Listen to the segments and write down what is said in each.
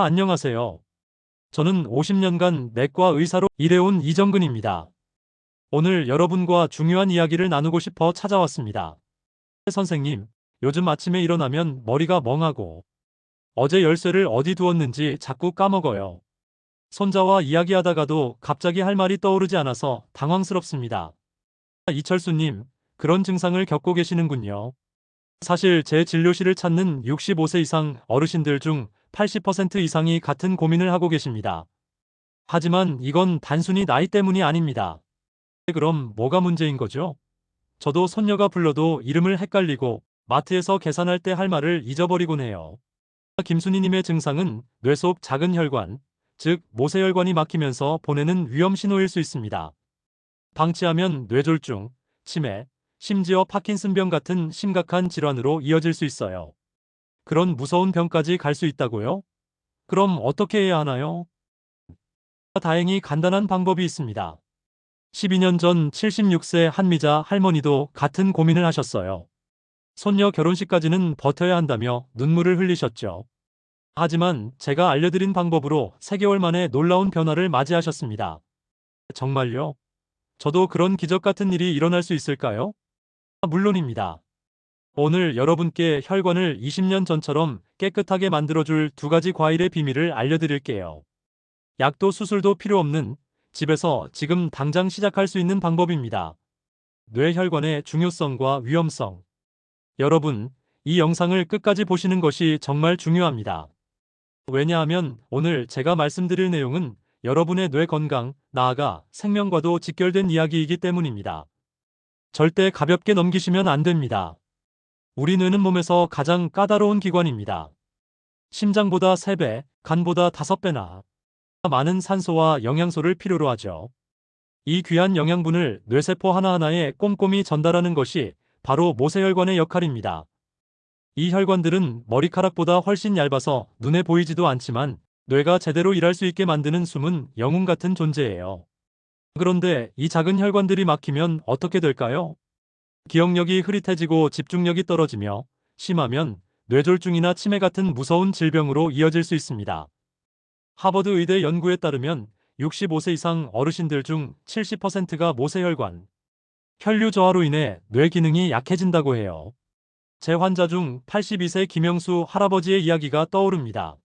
안녕하세요. 저는 50년간 내과 의사로 일해온 이정근입니다. 오늘 여러분과 중요한 이야기를 나누고 싶어 찾아왔습니다. 선생님, 요즘 아침에 일어나면 머리가 멍하고 어제 열쇠를 어디 두었는지 자꾸 까먹어요. 손자와 이야기하다가도 갑자기 할 말이 떠오르지 않아서 당황스럽습니다. 이철수님, 그런 증상을 겪고 계시는군요. 사실 제 진료실을 찾는 65세 이상 어르신들 중 80% 이상이 같은 고민을 하고 계십니다. 하지만 이건 단순히 나이 때문이 아닙니다. 그럼 뭐가 문제인 거죠? 저도 손녀가 불러도 이름을 헷갈리고 마트에서 계산할 때 할 말을 잊어버리곤 해요. 김순희님의 증상은 뇌 속 작은 혈관, 즉 모세혈관이 막히면서 보내는 위험 신호일 수 있습니다. 방치하면 뇌졸중, 치매, 심지어 파킨슨병 같은 심각한 질환으로 이어질 수 있어요. 그런 무서운 병까지 갈 수 있다고요? 그럼 어떻게 해야 하나요? 다행히 간단한 방법이 있습니다. 12년 전 76세 한미자 할머니도 같은 고민을 하셨어요. 손녀 결혼식까지는 버텨야 한다며 눈물을 흘리셨죠. 하지만 제가 알려드린 방법으로 3개월 만에 놀라운 변화를 맞이하셨습니다. 정말요? 저도 그런 기적 같은 일이 일어날 수 있을까요? 물론입니다. 오늘 여러분께 혈관을 20년 전처럼 깨끗하게 만들어줄 2가지 과일의 비밀을 알려드릴게요. 약도 수술도 필요 없는 집에서 지금 당장 시작할 수 있는 방법입니다. 뇌혈관의 중요성과 위험성. 여러분, 이 영상을 끝까지 보시는 것이 정말 중요합니다. 왜냐하면 오늘 제가 말씀드릴 내용은 여러분의 뇌 건강, 나아가 생명과도 직결된 이야기이기 때문입니다. 절대 가볍게 넘기시면 안 됩니다. 우리 뇌는 몸에서 가장 까다로운 기관입니다. 심장보다 3배, 간보다 5배나 많은 산소와 영양소를 필요로 하죠. 이 귀한 영양분을 뇌세포 하나하나에 꼼꼼히 전달하는 것이 바로 모세혈관의 역할입니다. 이 혈관들은 머리카락보다 훨씬 얇아서 눈에 보이지도 않지만 뇌가 제대로 일할 수 있게 만드는 숨은 영웅 같은 존재예요. 그런데 이 작은 혈관들이 막히면 어떻게 될까요? 기억력이 흐릿해지고 집중력이 떨어지며 심하면 뇌졸중이나 치매 같은 무서운 질병으로 이어질 수 있습니다. 하버드 의대 연구에 따르면 65세 이상 어르신들 중 70%가 모세혈관, 혈류 저하로 인해 뇌 기능이 약해진다고 해요. 제 환자 중 82세 김영수 할아버지의 이야기가 떠오릅니다.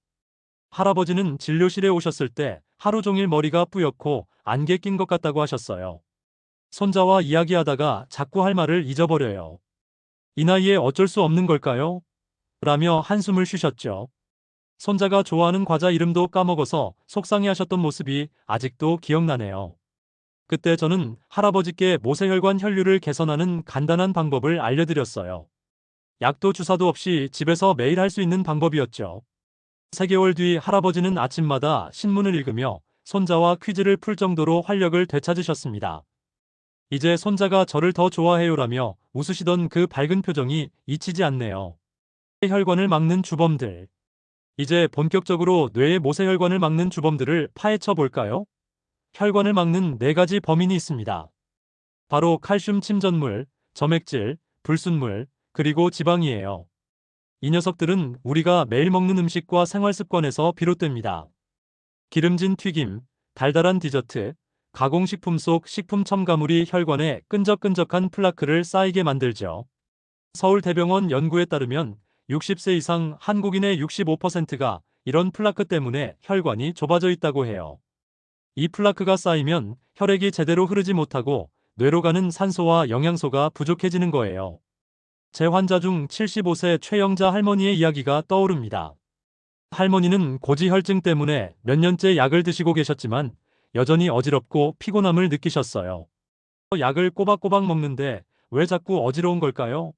할아버지는 진료실에 오셨을 때 하루 종일 머리가 뿌옇고 안개 낀 것 같다고 하셨어요. 손자와 이야기하다가 자꾸 할 말을 잊어버려요. 이 나이에 어쩔 수 없는 걸까요? 라며 한숨을 쉬셨죠. 손자가 좋아하는 과자 이름도 까먹어서 속상해하셨던 모습이 아직도 기억나네요. 그때 저는 할아버지께 모세혈관 혈류를 개선하는 간단한 방법을 알려드렸어요. 약도 주사도 없이 집에서 매일 할 수 있는 방법이었죠. 3개월 뒤 할아버지는 아침마다 신문을 읽으며 손자와 퀴즈를 풀 정도로 활력을 되찾으셨습니다. 이제 손자가 저를 더 좋아해요라며 웃으시던 그 밝은 표정이 잊히지 않네요. 혈관을 막는 주범들. 이제 본격적으로 뇌의 모세혈관을 막는 주범들을 파헤쳐 볼까요? 혈관을 막는 4가지 범인이 있습니다. 바로 칼슘 침전물, 점액질, 불순물, 그리고 지방이에요. 이 녀석들은 우리가 매일 먹는 음식과 생활 습관에서 비롯됩니다. 기름진 튀김, 달달한 디저트, 가공식품 속 식품 첨가물이 혈관에 끈적끈적한 플라크를 쌓이게 만들죠. 서울대병원 연구에 따르면 60세 이상 한국인의 65%가 이런 플라크 때문에 혈관이 좁아져 있다고 해요. 이 플라크가 쌓이면 혈액이 제대로 흐르지 못하고 뇌로 가는 산소와 영양소가 부족해지는 거예요. 제 환자 중 75세 최영자 할머니의 이야기가 떠오릅니다. 할머니는 고지혈증 때문에 몇 년째 약을 드시고 계셨지만 여전히 어지럽고 피곤함을 느끼셨어요. 약을 꼬박꼬박 먹는데 왜 자꾸 어지러운 걸까요?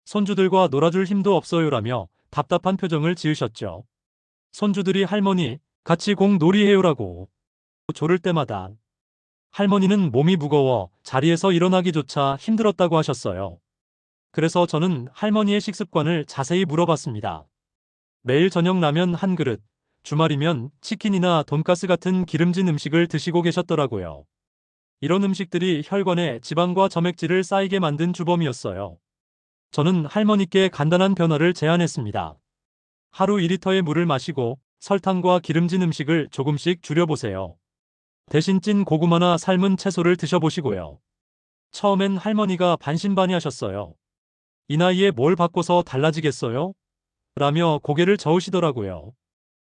손주들과 놀아줄 힘도 없어요라며 답답한 표정을 지으셨죠. 손주들이 할머니, 같이 공 놀이해요라고 조를 때마다 할머니는 몸이 무거워 자리에서 일어나기조차 힘들었다고 하셨어요. 그래서 저는 할머니의 식습관을 자세히 물어봤습니다. 매일 저녁 라면 한 그릇, 주말이면 치킨이나 돈가스 같은 기름진 음식을 드시고 계셨더라고요. 이런 음식들이 혈관에 지방과 점액질을 쌓이게 만든 주범이었어요. 저는 할머니께 간단한 변화를 제안했습니다. 하루 2리터의 물을 마시고 설탕과 기름진 음식을 조금씩 줄여보세요. 대신 찐 고구마나 삶은 채소를 드셔보시고요. 처음엔 할머니가 반신반의하셨어요. 이 나이에 뭘 바꿔서 달라지겠어요? 라며 고개를 저으시더라고요.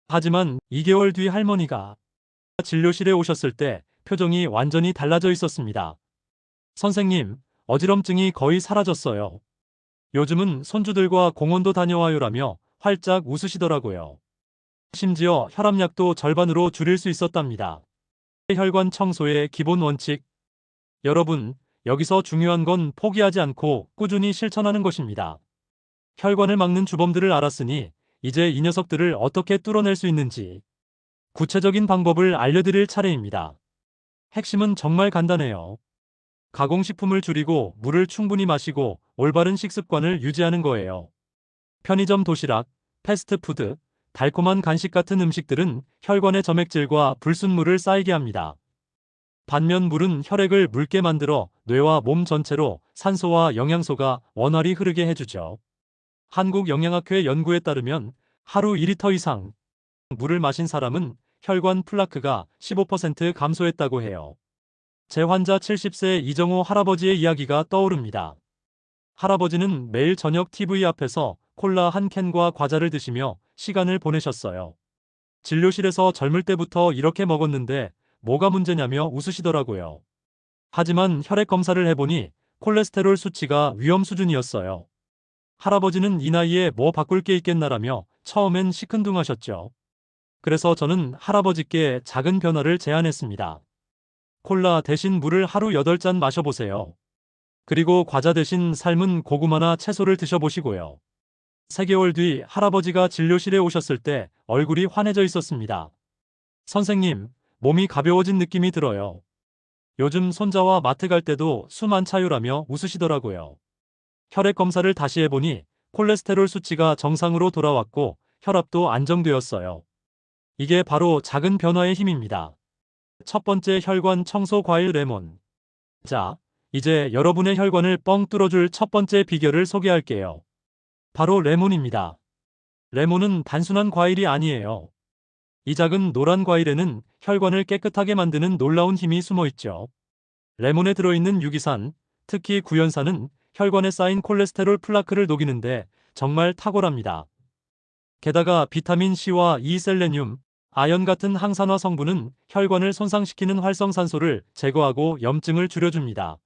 하지만 2개월 뒤 할머니가 진료실에 오셨을 때 표정이 완전히 달라져 있었습니다. 선생님, 어지럼증이 거의 사라졌어요. 요즘은 손주들과 공원도 다녀와요라며 활짝 웃으시더라고요. 심지어 혈압약도 절반으로 줄일 수 있었답니다. 혈관 청소의 기본 원칙. 여러분, 여기서 중요한 건 포기하지 않고 꾸준히 실천하는 것입니다. 혈관을 막는 주범들을 알았으니 이제 이 녀석들을 어떻게 뚫어낼 수 있는지 구체적인 방법을 알려드릴 차례입니다. 핵심은 정말 간단해요. 가공식품을 줄이고 물을 충분히 마시고 올바른 식습관을 유지하는 거예요. 편의점 도시락, 패스트푸드, 달콤한 간식 같은 음식들은 혈관의 점액질과 불순물을 쌓이게 합니다. 반면 물은 혈액을 묽게 만들어 뇌와 몸 전체로 산소와 영양소가 원활히 흐르게 해주죠. 한국영양학회 연구에 따르면 하루 2리터 이상 물을 마신 사람은 혈관 플라크가 15% 감소했다고 해요. 제 환자 70세 이정호 할아버지의 이야기가 떠오릅니다. 할아버지는 매일 저녁 TV 앞에서 콜라 한 캔과 과자를 드시며 시간을 보내셨어요. 진료실에서 젊을 때부터 이렇게 먹었는데 뭐가 문제냐며 웃으시더라고요. 하지만 혈액 검사를 해보니 콜레스테롤 수치가 위험 수준이었어요. 할아버지는 이 나이에 뭐 바꿀 게 있겠나라며 처음엔 시큰둥하셨죠. 그래서 저는 할아버지께 작은 변화를 제안했습니다. 콜라 대신 물을 하루 8잔 마셔보세요. 그리고 과자 대신 삶은 고구마나 채소를 드셔보시고요. 3개월 뒤 할아버지가 진료실에 오셨을 때 얼굴이 환해져 있었습니다. 선생님, 몸이 가벼워진 느낌이 들어요. 요즘 손자와 마트 갈 때도 숨 안 차요라며 웃으시더라고요. 혈액 검사를 다시 해보니 콜레스테롤 수치가 정상으로 돌아왔고 혈압도 안정되었어요. 이게 바로 작은 변화의 힘입니다. 첫 번째 혈관 청소 과일 레몬. 자, 이제 여러분의 혈관을 뻥 뚫어줄 첫 번째 비결을 소개할게요. 바로 레몬입니다. 레몬은 단순한 과일이 아니에요. 이 작은 노란 과일에는 혈관을 깨끗하게 만드는 놀라운 힘이 숨어 있죠. 레몬에 들어있는 유기산, 특히 구연산은 혈관에 쌓인 콜레스테롤 플라크를 녹이는데 정말 탁월합니다. 게다가 비타민 C와 E 셀레늄, 아연 같은 항산화 성분은 혈관을 손상시키는 활성산소를 제거하고 염증을 줄여줍니다.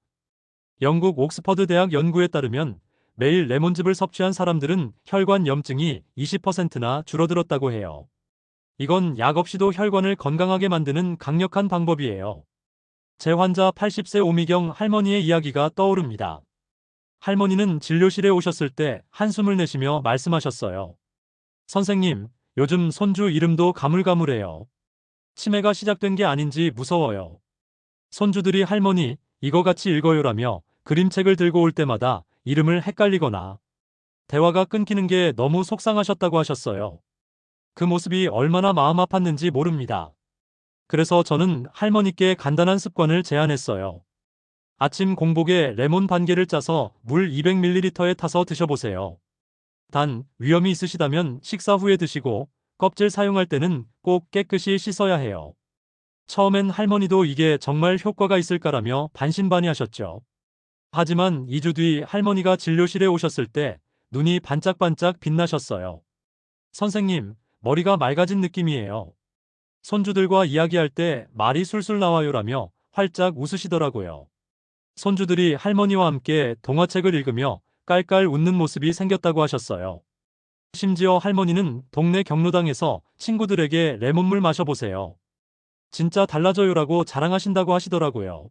영국 옥스퍼드 대학 연구에 따르면 매일 레몬즙을 섭취한 사람들은 혈관 염증이 20%나 줄어들었다고 해요. 이건 약 없이도 혈관을 건강하게 만드는 강력한 방법이에요. 제 환자 80세 오미경 할머니의 이야기가 떠오릅니다. 할머니는 진료실에 오셨을 때 한숨을 내쉬며 말씀하셨어요. 선생님, 요즘 손주 이름도 가물가물해요. 치매가 시작된 게 아닌지 무서워요. 손주들이 할머니, 이거 같이 읽어요라며 그림책을 들고 올 때마다 이름을 헷갈리거나 대화가 끊기는 게 너무 속상하셨다고 하셨어요. 그 모습이 얼마나 마음 아팠는지 모릅니다. 그래서 저는 할머니께 간단한 습관을 제안했어요. 아침 공복에 레몬 반 개를 짜서 물 200ml에 타서 드셔보세요. 단, 위험이 있으시다면 식사 후에 드시고 껍질 사용할 때는 꼭 깨끗이 씻어야 해요. 처음엔 할머니도 이게 정말 효과가 있을까라며 반신반의하셨죠. 하지만 2주 뒤 할머니가 진료실에 오셨을 때 눈이 반짝반짝 빛나셨어요. 선생님, 머리가 맑아진 느낌이에요. 손주들과 이야기할 때 말이 술술 나와요라며 활짝 웃으시더라고요. 손주들이 할머니와 함께 동화책을 읽으며 깔깔 웃는 모습이 생겼다고 하셨어요. 심지어 할머니는 동네 경로당에서 친구들에게 레몬물 마셔보세요. 진짜 달라져요라고 자랑하신다고 하시더라고요.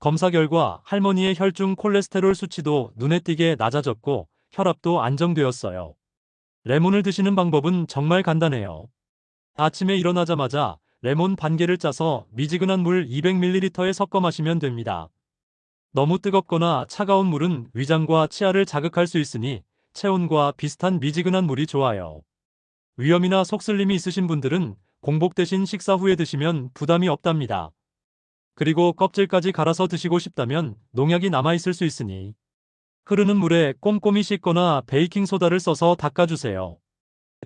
검사 결과 할머니의 혈중 콜레스테롤 수치도 눈에 띄게 낮아졌고 혈압도 안정되었어요. 레몬을 드시는 방법은 정말 간단해요. 아침에 일어나자마자 레몬 반 개를 짜서 미지근한 물 200ml에 섞어 마시면 됩니다. 너무 뜨겁거나 차가운 물은 위장과 치아를 자극할 수 있으니 체온과 비슷한 미지근한 물이 좋아요. 위염이나 속슬림이 있으신 분들은 공복 대신 식사 후에 드시면 부담이 없답니다. 그리고 껍질까지 갈아서 드시고 싶다면 농약이 남아있을 수 있으니 흐르는 물에 꼼꼼히 씻거나 베이킹소다를 써서 닦아주세요.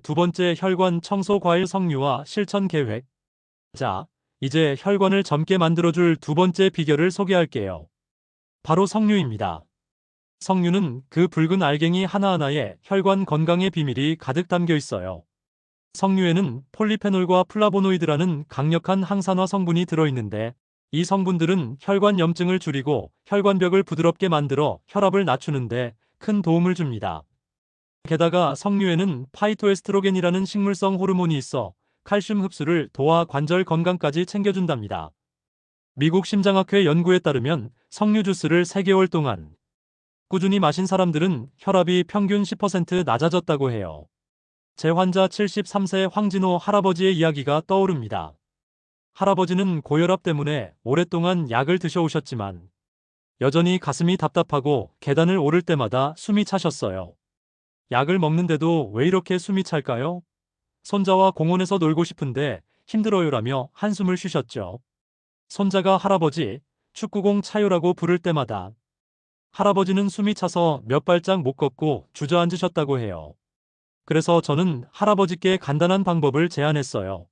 두 번째, 혈관 청소 과일 석류와 실천 계획. 자, 이제 혈관을 젊게 만들어줄 두 번째 비결을 소개할게요. 바로 석류입니다. 석류는 그 붉은 알갱이 하나하나에 혈관 건강의 비밀이 가득 담겨 있어요. 석류에는 폴리페놀과 플라보노이드라는 강력한 항산화 성분이 들어있는데, 이 성분들은 혈관 염증을 줄이고 혈관벽을 부드럽게 만들어 혈압을 낮추는데 큰 도움을 줍니다. 게다가 석류에는 파이토에스트로겐이라는 식물성 호르몬이 있어 칼슘 흡수를 도와 관절 건강까지 챙겨준답니다. 미국 심장학회 연구에 따르면 석류 주스를 3개월 동안 꾸준히 마신 사람들은 혈압이 평균 10% 낮아졌다고 해요. 제 환자 73세 황진호 할아버지의 이야기가 떠오릅니다. 할아버지는 고혈압 때문에 오랫동안 약을 드셔오셨지만 여전히 가슴이 답답하고 계단을 오를 때마다 숨이 차셨어요. 약을 먹는데도 왜 이렇게 숨이 찰까요? 손자와 공원에서 놀고 싶은데 힘들어요라며 한숨을 쉬셨죠. 손자가 할아버지, 축구공 차요라고 부를 때마다 할아버지는 숨이 차서 몇 발짝 못 걷고 주저앉으셨다고 해요. 그래서 저는 할아버지께 간단한 방법을 제안했어요.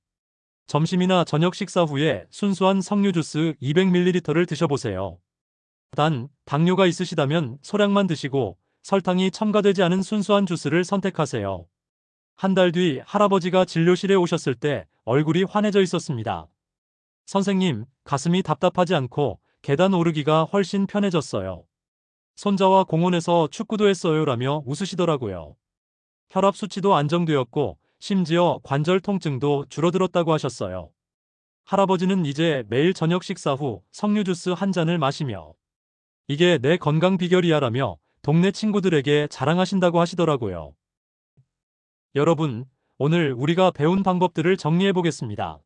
점심이나 저녁 식사 후에 순수한 석류 주스 200ml를 드셔보세요. 단, 당뇨가 있으시다면 소량만 드시고 설탕이 첨가되지 않은 순수한 주스를 선택하세요. 한 달 뒤 할아버지가 진료실에 오셨을 때 얼굴이 환해져 있었습니다. 선생님, 가슴이 답답하지 않고 계단 오르기가 훨씬 편해졌어요. 손자와 공원에서 축구도 했어요라며 웃으시더라고요. 혈압 수치도 안정되었고 심지어 관절 통증도 줄어들었다고 하셨어요. 할아버지는 이제 매일 저녁 식사 후 석류 주스 한 잔을 마시며 이게 내 건강 비결이야라며 동네 친구들에게 자랑하신다고 하시더라고요. 여러분, 오늘 우리가 배운 방법들을 정리해 보겠습니다.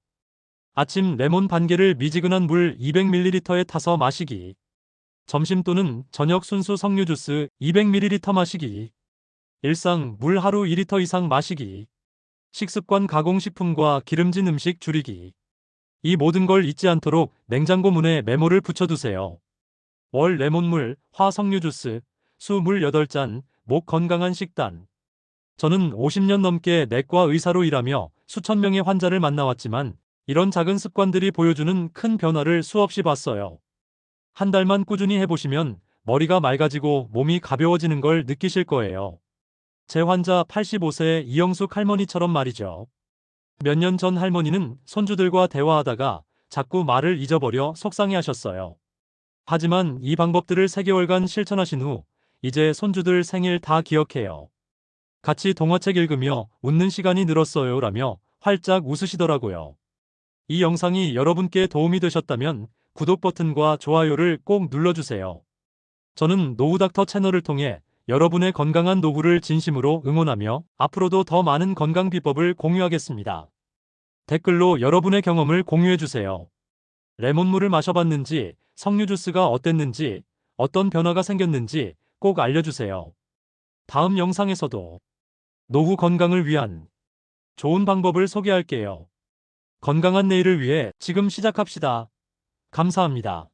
아침 레몬 반 개를 미지근한 물 200ml에 타서 마시기. 점심 또는 저녁 순수 석류 주스 200ml 마시기. 일상 물 하루 2리터 이상 마시기. 식습관 가공식품과 기름진 음식 줄이기. 이 모든 걸 잊지 않도록 냉장고 문에 메모를 붙여두세요. 월 레몬물, 화 석류 주스, 수 물 8잔, 목 건강한 식단. 저는 50년 넘게 내과 의사로 일하며 수천 명의 환자를 만나왔지만 이런 작은 습관들이 보여주는 큰 변화를 수없이 봤어요. 한 달만 꾸준히 해보시면 머리가 맑아지고 몸이 가벼워지는 걸 느끼실 거예요. 제 환자 85세 이영숙 할머니처럼 말이죠. 몇 년 전 할머니는 손주들과 대화하다가 자꾸 말을 잊어버려 속상해하셨어요. 하지만 이 방법들을 3개월간 실천하신 후 이제 손주들 생일 다 기억해요. 같이 동화책 읽으며 웃는 시간이 늘었어요라며 활짝 웃으시더라고요. 이 영상이 여러분께 도움이 되셨다면 구독 버튼과 좋아요를 꼭 눌러주세요. 저는 노후닥터 채널을 통해 여러분의 건강한 노후를 진심으로 응원하며 앞으로도 더 많은 건강 비법을 공유하겠습니다. 댓글로 여러분의 경험을 공유해주세요. 레몬물을 마셔봤는지, 석류 주스가 어땠는지, 어떤 변화가 생겼는지 꼭 알려주세요. 다음 영상에서도 노후 건강을 위한 좋은 방법을 소개할게요. 건강한 내일을 위해 지금 시작합시다. 감사합니다.